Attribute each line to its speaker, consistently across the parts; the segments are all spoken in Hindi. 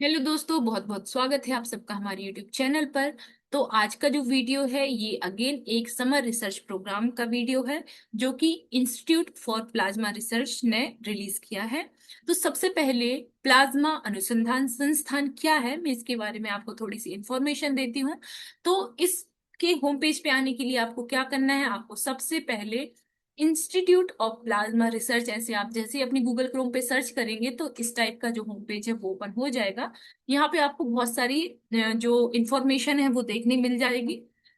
Speaker 1: हेलो दोस्तों, बहुत बहुत स्वागत है आप सबका हमारे यूट्यूब चैनल पर। तो आज का जो वीडियो है ये अगेन एक समर रिसर्च प्रोग्राम का वीडियो है जो कि इंस्टीट्यूट फॉर प्लाज्मा रिसर्च ने रिलीज किया है। तो सबसे पहले प्लाज्मा अनुसंधान संस्थान क्या है, मैं इसके बारे में आपको थोड़ी सी इंफॉर्मेशन देती हूँ। तो इसके होम पेज पे आने के लिए आपको क्या करना है, आपको सबसे पहले इंस्टीट्यूट ऑफ प्लाज्मा रिसर्च ऐसे आप जैसे ही अपनी गूगल क्रोम पे सर्च करेंगे तो इस टाइप का जो होम पेज है वो ओपन हो जाएगा। यहाँ पे आपको बहुत सारी जो इंफॉर्मेशन है वो देखने मिल जाएगी।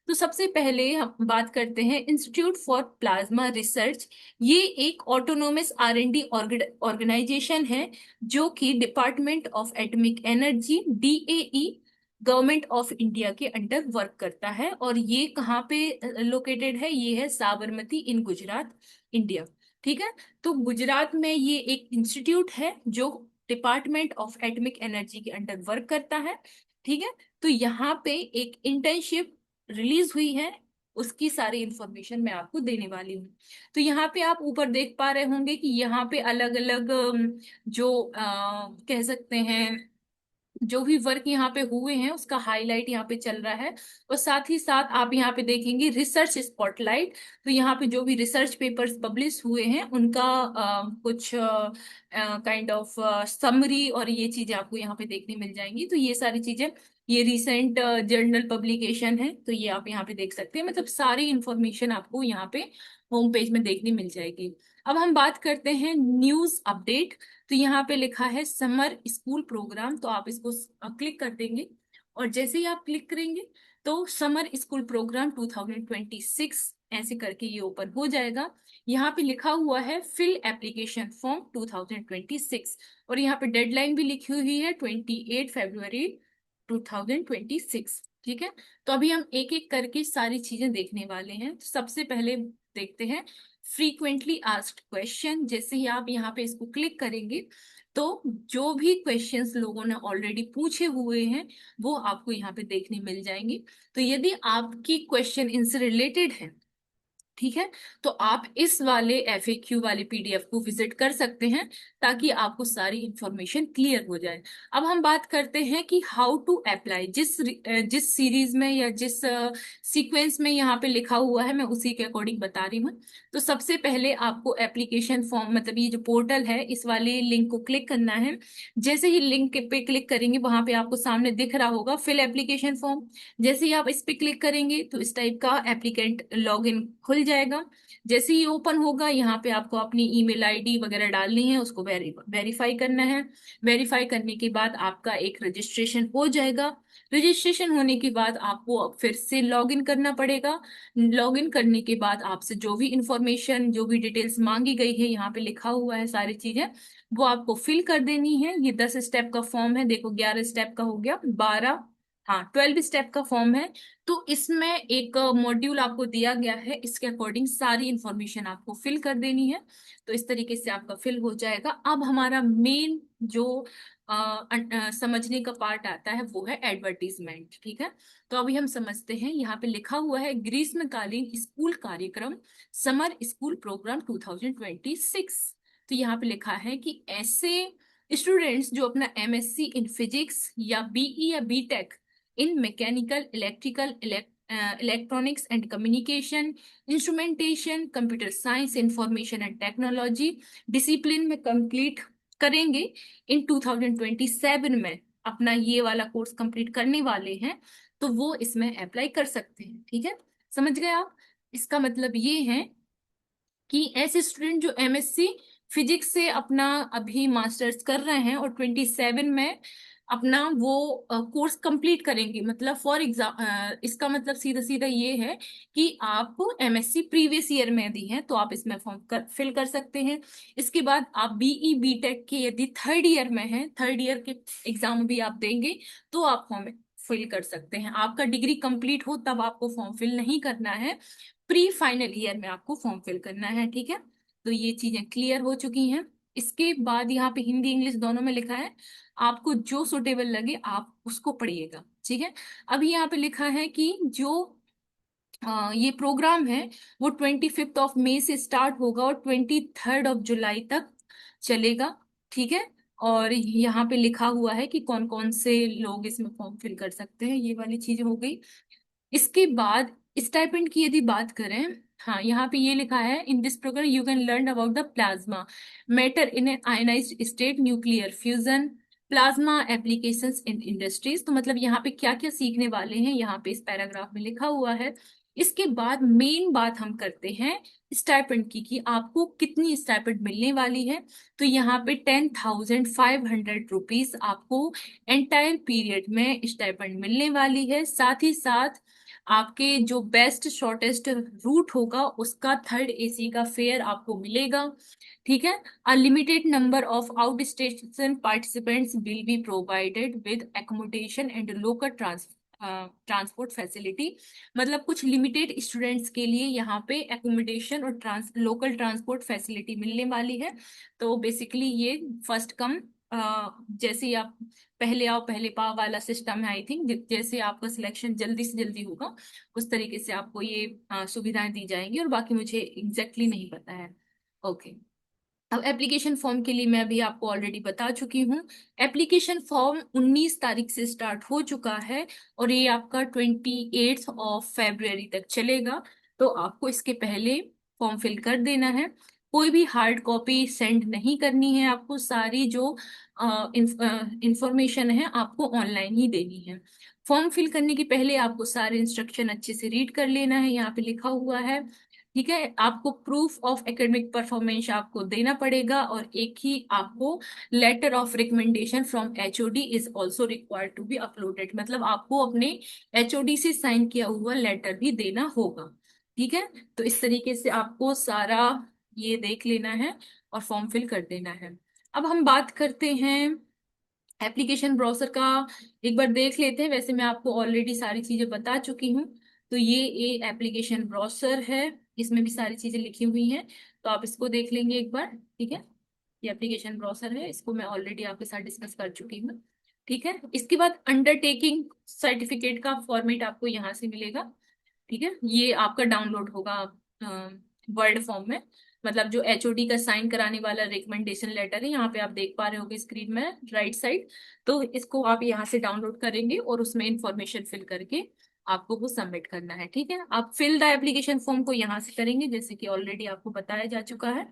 Speaker 1: तो सबसे पहले हम बात करते हैं इंस्टीट्यूट फॉर प्लाज्मा रिसर्च। ये एक ऑटोनोमस R&D ऑर्गेनाइजेशन है जो कि department of atomic energy DAE government of India के अंडर वर्क करता है। और ये कहाँ पे लोकेटेड है, ये है साबरमती इन गुजरात, इंडिया। ठीक है। तो गुजरात में ये एक इंस्टीट्यूट है जो डिपार्टमेंट ऑफ एटॉमिक एनर्जी के अंडर वर्क करता है। ठीक है। तो यहाँ पे एक इंटर्नशिप रिलीज हुई है, उसकी सारी इंफॉर्मेशन मैं आपको देने वाली हूँ। तो यहाँ पे आप ऊपर देख पा रहे होंगे कि यहाँ पे अलग अलग जो कह सकते हैं जो भी वर्क यहाँ पे हुए हैं उसका हाईलाइट यहाँ पे चल रहा है। और साथ ही साथ आप यहाँ पे देखेंगे रिसर्च स्पॉटलाइट। तो यहाँ पे जो भी रिसर्च पेपर्स पब्लिश हुए हैं उनका कुछ काइंड ऑफ समरी और ये चीजें आपको यहाँ पे देखने मिल जाएंगी। तो ये सारी चीजें, ये रिसेंट जर्नल पब्लिकेशन है तो ये आप यहाँ पे देख सकते हैं। मतलब सारी इंफॉर्मेशन आपको यहाँ पे होम पेज में देखने मिल जाएगी। अब हम बात करते हैं न्यूज अपडेट। तो यहाँ पे लिखा है समर स्कूल प्रोग्राम, तो आप इसको क्लिक कर देंगे। और जैसे ही आप क्लिक करेंगे तो समर स्कूल प्रोग्राम 2026 ऐसे करके ये ओपन हो जाएगा। यहाँ पे लिखा हुआ है फिल एप्लीकेशन फॉर्म 2026। और यहाँ पे डेडलाइन भी लिखी हुई है 28 फरवरी 2026। ठीक है। तो अभी हम एक एक करके सारी चीजें देखने वाले हैं। तो सबसे पहले देखते हैं फ्रीक्वेंटली आस्क्ड क्वेश्चन। जैसे ही आप यहाँ पे इसको क्लिक करेंगे तो जो भी क्वेश्चंस लोगों ने ऑलरेडी पूछे हुए हैं वो आपको यहाँ पे देखने मिल जाएंगे। तो यदि आपकी क्वेश्चन इनसे रिलेटेड है, ठीक है, तो आप इस वाले FAQ वाले PDF को विजिट कर सकते हैं ताकि आपको सारी इंफॉर्मेशन क्लियर हो जाए। अब हम बात करते हैं कि हाउ टू अप्लाई। जिस सीरीज में या जिस सीक्वेंस में यहाँ पे लिखा हुआ है मैं उसी के अकॉर्डिंग बता रही हूँ। तो सबसे पहले आपको एप्लीकेशन फॉर्म, मतलब ये जो पोर्टल है इस वाले लिंक को क्लिक करना है। जैसे ही लिंक पे क्लिक करेंगे वहां पे आपको सामने दिख रहा होगा फिल एप्लीकेशन फॉर्म। जैसे ही आप इस पे क्लिक करेंगे तो इस टाइप का एप्लीकेंट लॉगिन खुल जाएगा। जैसे ही ओपन होगा यहाँ पे आपको अपनी ईमेल ID वगैरह डालनी है, उसको वेरीफाई करना है। वेरीफाई करने के बाद आपका एक रजिस्ट्रेशन हो जाएगा। रजिस्ट्रेशन होने के बाद आपको फिर से लॉगिन करना पड़ेगा। लॉगिन करने के बाद आपसे जो भी इंफॉर्मेशन, जो भी डिटेल्स मांगी गई है, यहाँ पे लिखा हुआ है सारी चीजें, वो आपको फिल कर देनी है। ये 10 स्टेप का फॉर्म है, देखो 11 स्टेप का हो गया, 12, हाँ 12 स्टेप का फॉर्म है। तो इसमें एक मॉड्यूल आपको दिया गया है, इसके अकॉर्डिंग सारी इंफॉर्मेशन आपको फिल कर देनी है। तो इस तरीके से आपका फिल हो जाएगा। अब हमारा मेन जो समझने का पार्ट आता है वो है एडवर्टीजमेंट। ठीक है। तो अभी हम समझते हैं। यहाँ पे लिखा हुआ है ग्रीष्मकालीन स्कूल कार्यक्रम समर स्कूल प्रोग्राम 2026। तो यहाँ पे लिखा है कि ऐसे स्टूडेंट्स जो अपना MSc इन फिजिक्स या BE या BTech in mechanical, electrical, electronics and communication, instrumentation, computer science, information and technology discipline में कंप्लीट करेंगे इन 2027 में, अपना ये वाला कोर्स कंप्लीट करने वाले हैं, तो वो इसमें अप्लाई कर सकते हैं। ठीक है। समझ गए आप? इसका मतलब ये है कि ऐसे स्टूडेंट जो MSc फिजिक्स से अपना अभी मास्टर्स कर रहे हैं और 27 में अपना वो कोर्स कंप्लीट करेंगे, मतलब फॉर एग्जाम, इसका मतलब सीधा सीधा ये है कि आप MSc प्रीवियस ईयर में दी हैं तो आप इसमें फॉर्म फिल कर सकते हैं। इसके बाद आप BE BTech के यदि थर्ड ईयर में हैं, थर्ड ईयर के एग्जाम भी आप देंगे तो आप फॉर्म फिल कर सकते हैं। आपका डिग्री कंप्लीट हो तब आपको फॉर्म फिल नहीं करना है, प्री फाइनल ईयर में आपको फॉर्म फिल करना है। ठीक है। तो ये चीजें क्लियर हो चुकी हैं। इसके बाद यहाँ पे हिंदी इंग्लिश दोनों में लिखा है, आपको जो सुटेबल लगे आप उसको पढ़िएगा। ठीक है। अभी यहाँ पे लिखा है कि जो ये प्रोग्राम है वो 25 मई से स्टार्ट होगा और 23 जुलाई तक चलेगा। ठीक है। और यहाँ पे लिखा हुआ है कि कौन कौन से लोग इसमें फॉर्म फिल कर सकते हैं, ये वाली चीजें हो गई। इसके बाद स्टाइपेंड की यदि बात करें, हाँ यहाँ पे ये लिखा है, in this program you can learn about the plasma matter in an ionized state, nuclear fusion, plasma applications in industries. तो मतलब यहाँ पे क्या क्या सीखने वाले हैं, यहाँ पे इस पैराग्राफ में लिखा हुआ है। इसके बाद मेन बात हम करते हैं स्टाइपेंड की, कि आपको कितनी स्टाइपेंड मिलने वाली है। तो यहाँ पे 10,500 रुपीज आपको एंटायर पीरियड में स्टाइपेंड मिलने वाली है। साथ ही साथ आपके जो बेस्ट शॉर्टेस्ट रूट होगा उसका थर्ड एसी का फेयर आपको मिलेगा। ठीक है। A limited number of out station participants will be provided with accommodation and local transport facility. मतलब कुछ लिमिटेड स्टूडेंट्स के लिए यहाँ पे एकोमोडेशन और लोकल ट्रांसपोर्ट फैसिलिटी मिलने वाली है। तो बेसिकली ये फर्स्ट कम, जैसे ही आप पहले आओ पहले पाओ वाला सिस्टम है, आई थिंक जैसे आपका सिलेक्शन जल्दी से जल्दी होगा उस तरीके से आपको ये सुविधाएं दी जाएंगी, और बाकी मुझे एग्जैक्टली नहीं पता है। ओके। अब एप्लीकेशन फॉर्म के लिए मैं अभी आपको ऑलरेडी बता चुकी हूँ। एप्लीकेशन फॉर्म 19 तारीख से स्टार्ट हो चुका है और ये आपका 28 तक चलेगा। तो आपको इसके पहले फॉर्म फिल कर देना है। कोई भी हार्ड कॉपी सेंड नहीं करनी है आपको, सारी जो इंफॉर्मेशन है आपको ऑनलाइन ही देनी है। फॉर्म फिल करने के पहले आपको सारे इंस्ट्रक्शन अच्छे से रीड कर लेना है, यहाँ पे लिखा हुआ है। ठीक है। आपको प्रूफ ऑफ एकेडमिक परफॉर्मेंस आपको देना पड़ेगा, और एक ही आपको letter of recommendation from HOD is also required to be uploaded. मतलब आपको अपने एचओडी से साइन किया हुआ लेटर भी देना होगा। ठीक है। तो इस तरीके से आपको सारा ये देख लेना है और फॉर्म फिल कर देना है। अब हम बात करते हैं एप्लीकेशन ब्राउजर का, एक बार देख लेते हैं। वैसे मैं आपको ऑलरेडी सारी चीजें बता चुकी हूँ। तो ये एप्लीकेशन ब्राउजर है, इसमें भी सारी चीजें लिखी हुई हैं, तो आप इसको देख लेंगे एक बार। ठीक है। ये एप्लीकेशन ब्राउजर है, इसको मैं ऑलरेडी आपके साथ डिस्कस कर चुकी हूँ। ठीक है। इसके बाद अंडरटेकिंग सर्टिफिकेट का फॉर्मेट आपको यहाँ से मिलेगा। ठीक है। ये आपका डाउनलोड होगा वर्ड फॉर्म में। मतलब जो एचओडी का साइन कराने वाला रिकमेंडेशन लेटर है, यहाँ पे आप देख पा रहे होगे स्क्रीन में राइट साइड। तो इसको आप यहाँ से डाउनलोड करेंगे और उसमें इंफॉर्मेशन फिल करके आपको वो सबमिट करना है। ठीक है। आप फिल द एप्लीकेशन फॉर्म को यहाँ से करेंगे, जैसे कि ऑलरेडी आपको बताया जा चुका है।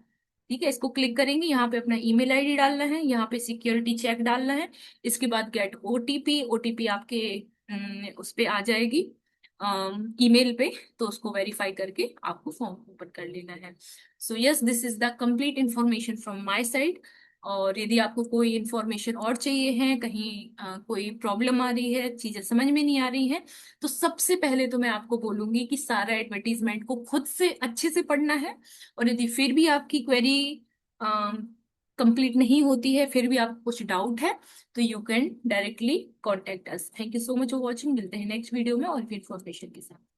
Speaker 1: ठीक है। इसको क्लिक करेंगे, यहाँ पे अपना ईमेल आईडी डालना है, यहाँ पे सिक्योरिटी चेक डालना है। इसके बाद गेट ओटीपी, ओटीपी आपके उस पे आ जाएगी ईमेल पे। तो उसको वेरीफाई करके आपको फॉर्म ओपन कर लेना है। So yes, this is the complete information from my side. और यदि आपको कोई इंफॉर्मेशन और चाहिए है, कहीं कोई प्रॉब्लम आ रही है, चीजें समझ में नहीं आ रही है, तो सबसे पहले तो मैं आपको बोलूंगी कि सारा एडवर्टीजमेंट को खुद से अच्छे से पढ़ना है। और यदि फिर भी आपकी क्वेरी कंप्लीट नहीं होती है, फिर भी आपको कुछ डाउट है, तो you can directly contact us. Thank you so much for watching. मिलते हैं नेक्स्ट वीडियो में और भी इंफॉर्मेशन के साथ।